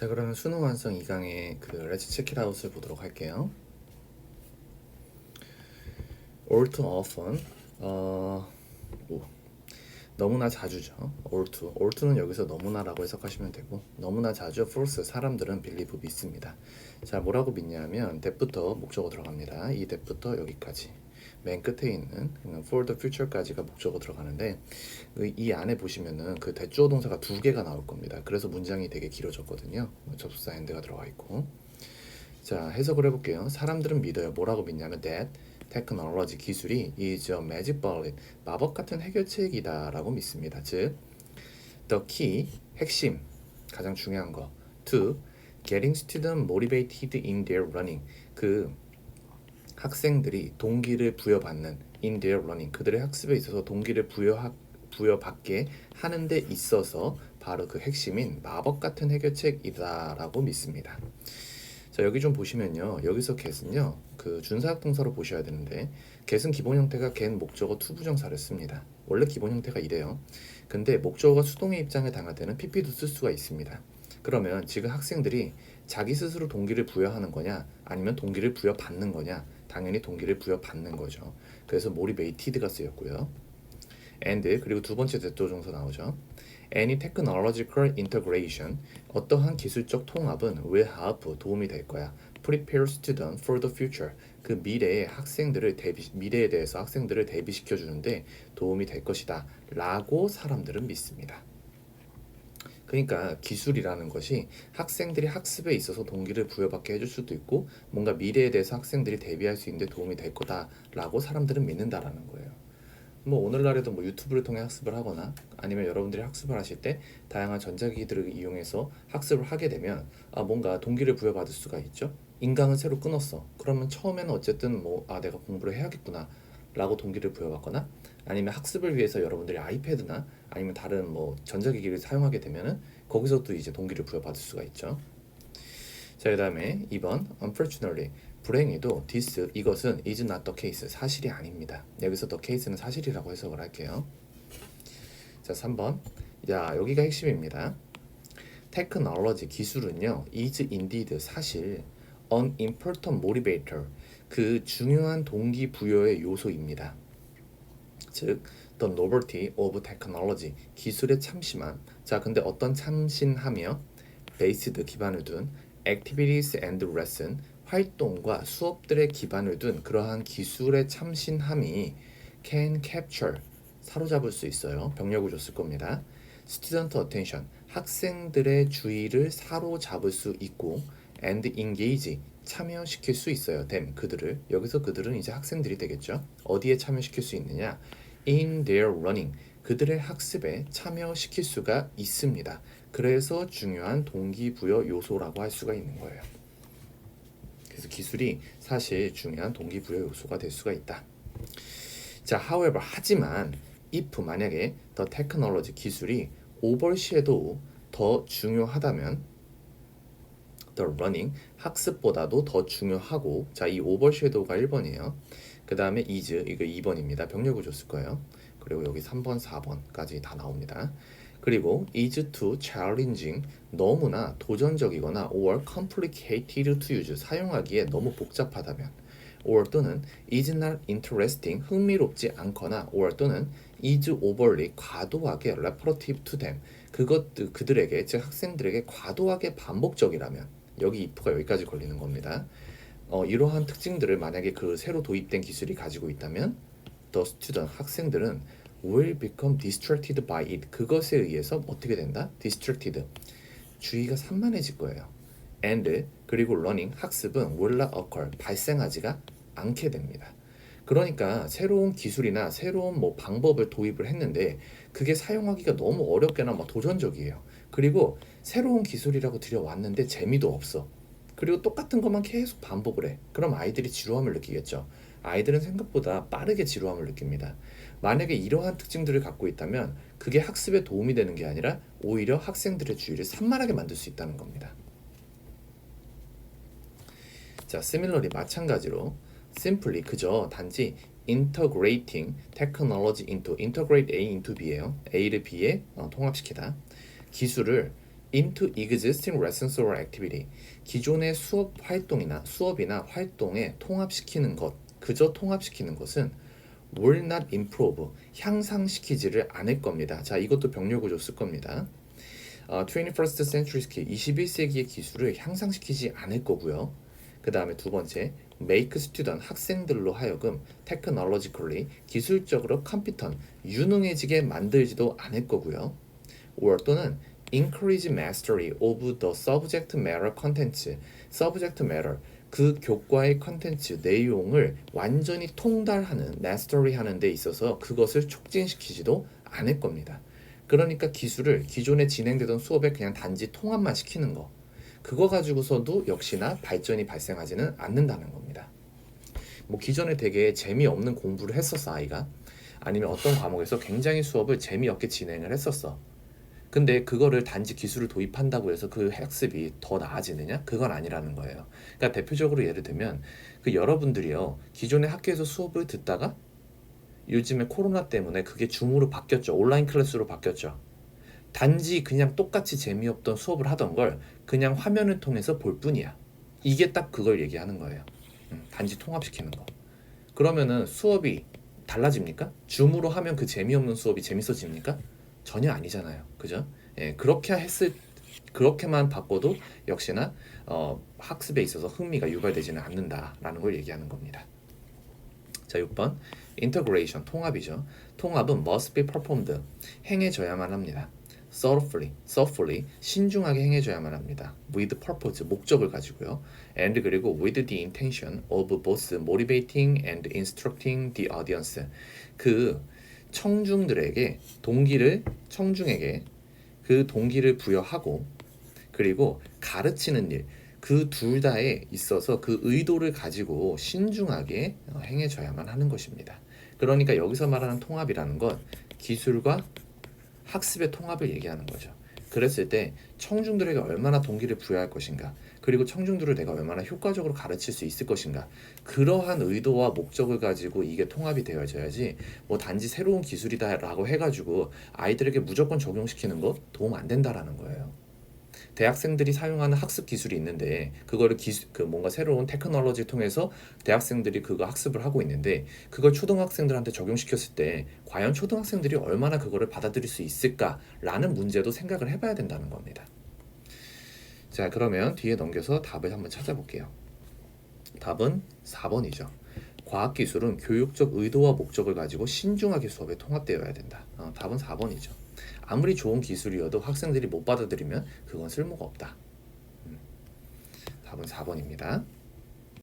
자, 그러면 수능 완성 2강의 Let's Check It Out을 보도록 할게요. All too often, 뭐, 너무나 자주죠. all to는 여기서 너무나라고 해석하시면 되고, 너무나 자주 false, 사람들은 believe, 믿습니다. 자, 뭐라고 믿냐면 that부터 목적어 들어갑니다. 이 that부터 여기까지. 맨 끝에 있는 for the future까지가 목적어 들어가는데 이 안에 보시면은 그 대주어 동사가 두 개가 나올 겁니다. 그래서 문장이 되게 길어졌거든요. 접속사 and가 들어가 있고. 자, 해석을 해볼게요. 사람들은 믿어요. 뭐라고 믿냐면 that technology, 기술이 is a magic bullet, 마법 같은 해결책이다 라고 믿습니다. 즉 the key, 핵심, 가장 중요한 거 to getting students motivated in their running, 그 학생들이 동기를 부여받는 in their running, 그들의 학습에 있어서 동기를 부여받게 하는 데 있어서 바로 그 핵심인 마법 같은 해결책이다 라고 믿습니다. 자, 여기 좀 보시면요, 여기서 get은요 그 준사역 동사로 보셔야 되는데 get은 기본 형태가 get 목적어 투부정사를 씁니다. 원래 기본 형태가 이래요. 근데 목적어가 수동의 입장에 당할 때는 pp도 쓸 수가 있습니다. 그러면 지금 학생들이 자기 스스로 동기를 부여하는 거냐 아니면 동기를 부여받는 거냐, 당연히 동기를 부여받는 거죠. 그래서 motivated가 쓰였고요. and, 그리고 두 번째 대조 동사 나오죠. Any technological integration, 어떠한 기술적 통합은 will help, 도움이 될 거야. Prepare students for the future, 그 미래에 미래에 대해서 학생들을 대비시켜 주는데 도움이 될 것이다 라고 사람들은 믿습니다. 그러니까 기술이라는 것이 학생들이 학습에 있어서 동기를 부여받게 해줄 수도 있고 뭔가 미래에 대해서 학생들이 대비할 수 있는 데 도움이 될 거다라고 사람들은 믿는다라는 거예요. 뭐 오늘날에도 뭐 유튜브를 통해 학습을 하거나 아니면 여러분들이 학습을 하실 때 다양한 전자기기들을 이용해서 학습을 하게 되면 뭔가 동기를 부여받을 수가 있죠. 인강을 새로 끊었어. 그러면 처음에는 어쨌든 내가 공부를 해야겠구나 라고 동기를 부여받거나 아니면 학습을 위해서 여러분들이 아이패드나 아니면 다른 뭐 전자기기를 사용하게 되면은 거기서도 이제 동기를 부여받을 수가 있죠. 자, 그 다음에 2번 unfortunately, 불행히도 이것은 is not the case, 사실이 아닙니다. 여기서 the case는 사실이라고 해석을 할게요. 자, 3번. 야, 여기가 핵심입니다. technology, 기술은요 is indeed, 사실 an important motivator, 그 중요한 동기부여의 요소입니다. 즉 the novelty of technology, 기술의 참심함. 자, 근데 어떤 참신하며 based, 기반을 둔 activities and lesson, 활동과 수업들의 기반을 둔 그러한 기술의 참신함이 can capture, 사로잡을 수 있어요. 병력을 줬을 겁니다. student attention, 학생들의 주의를 사로잡을 수 있고 and engage, 참여시킬 수 있어요. them, 그들을. 여기서 그들은 이제 학생들이 되겠죠. 어디에 참여시킬 수 있느냐? in their running, 그들의 학습에 참여시킬 수가 있습니다. 그래서 중요한 동기부여 요소라고 할 수가 있는 거예요. 그래서 기술이 사실 중요한 동기부여 요소가 될 수가 있다. 자, however, 하지만 if, 만약에 the technology, 기술이 overshadow, 더 중요하다면 the running, 학습보다도 더 중요하고, 자, 이 overshadow가 1번이에요. 그 다음에 is, 이거 2번입니다. 병력을 줬을 거예요. 그리고 여기 3번, 4번까지 다 나옵니다. 그리고 is too challenging, 너무나 도전적이거나 or complicated to use, 사용하기에 너무 복잡하다면, or 또는 is not interesting, 흥미롭지 않거나, or 또는 is overly, 과도하게 repetitive to them, 그들에게, 즉 학생들에게 과도하게 반복적이라면, 여기 if가 여기까지 걸리는 겁니다. 이러한 특징들을 만약에 그 새로 도입된 기술이 가지고 있다면 the student, 학생들은 will become distracted by it, 그것에 의해서 어떻게 된다? distracted, 주의가 산만해질 거예요. and, 그리고 learning, 학습은 will not occur, 발생하지가 않게 됩니다. 그러니까 새로운 기술이나 새로운 방법을 도입을 했는데 그게 사용하기가 너무 어렵거나 도전적이에요. 그리고 새로운 기술이라고 들여왔는데 재미도 없어. 그리고 똑같은 것만 계속 반복을 해. 그럼 아이들이 지루함을 느끼겠죠. 아이들은 생각보다 빠르게 지루함을 느낍니다. 만약에 이러한 특징들을 갖고 있다면 그게 학습에 도움이 되는 게 아니라 오히려 학생들의 주의를 산만하게 만들 수 있다는 겁니다. 자, similarly, 마찬가지로 simply, 그저 단지 integrating technology into, integrate A into B예요. A를 B에 통합시키다. 기술을 into existing lessons or activity. 기존의 수업이나 활동에 통합시키는 것, 그저 통합시키는 것은 will not improve, 향상시키지를 않을 겁니다. 자, 이것도 병렬구조 쓸 겁니다. 21st century skill, 21세기의 기술을 향상시키지 않을 거고요. 그 다음에 두 번째, make student, 학생들로 하여금 technologically, 기술적으로 competent, 유능해지게 만들지도 않을 거고요. or 또는 increase mastery of the subject matter contents, subject matter, 그 교과의 컨텐츠, 내용을 완전히 통달하는, mastery 하는 데 있어서 그것을 촉진시키지도 않을 겁니다. 그러니까 기술을 기존에 진행되던 수업에 그냥 단지 통합만 시키는 거, 그거 가지고서도 역시나 발전이 발생하지는 않는다는 겁니다. 뭐 기존에 되게 재미없는 공부를 했었어, 아이가. 아니면 어떤 과목에서 굉장히 수업을 재미없게 진행을 했었어. 근데 그거를 단지 기술을 도입한다고 해서 그 학습이 더 나아지느냐? 그건 아니라는 거예요. 그러니까 대표적으로 예를 들면 그 여러분들이요, 기존의 학교에서 수업을 듣다가 요즘에 코로나 때문에 그게 줌으로 바뀌었죠. 온라인 클래스로 바뀌었죠. 단지 그냥 똑같이 재미없던 수업을 하던 걸 그냥 화면을 통해서 볼 뿐이야. 이게 딱 그걸 얘기하는 거예요. 단지 통합시키는 거. 그러면은 수업이 달라집니까? 줌으로 하면 그 재미없는 수업이 재밌어집니까? 전혀 아니잖아요. 그죠? 예, 그렇게만 바꿔도 역시나 학습에 있어서 흥미가 유발되지는 않는다라는 걸 얘기하는 겁니다. 자, 6번 integration, 통합이죠. 통합은 must be performed, 행해져야만 합니다. thoughtfully, 신중하게 행해져야만 합니다. with purpose, 목적을 가지고요. and 그리고 with the intention of both motivating and instructing the audience, 그 청중에게 그 동기를 부여하고 그리고 가르치는 일, 그 둘 다에 있어서 그 의도를 가지고 신중하게 행해져야만 하는 것입니다. 그러니까 여기서 말하는 통합이라는 건 기술과 학습의 통합을 얘기하는 거죠. 그랬을 때 청중들에게 얼마나 동기를 부여할 것인가, 그리고 청중들을 내가 얼마나 효과적으로 가르칠 수 있을 것인가, 그러한 의도와 목적을 가지고 이게 통합이 되어져야지 뭐 단지 새로운 기술이다라고 해가지고 아이들에게 무조건 적용시키는 거 도움 안 된다라는 거예요. 대학생들이 사용하는 학습 기술이 있는데 그거를 뭔가 새로운 테크놀로지를 통해서 대학생들이 그거 학습을 하고 있는데 그걸 초등학생들한테 적용시켰을 때 과연 초등학생들이 얼마나 그거를 받아들일 수 있을까라는 문제도 생각을 해봐야 된다는 겁니다. 자, 그러면 뒤에 넘겨서 답을 한번 찾아볼게요. 답은 4번이죠. 과학기술은 교육적 의도와 목적을 가지고 신중하게 수업에 통합되어야 된다. 답은 4번이죠. 아무리 좋은 기술이어도 학생들이 못 받아들이면 그건 쓸모가 없다. 답은 4번입니다.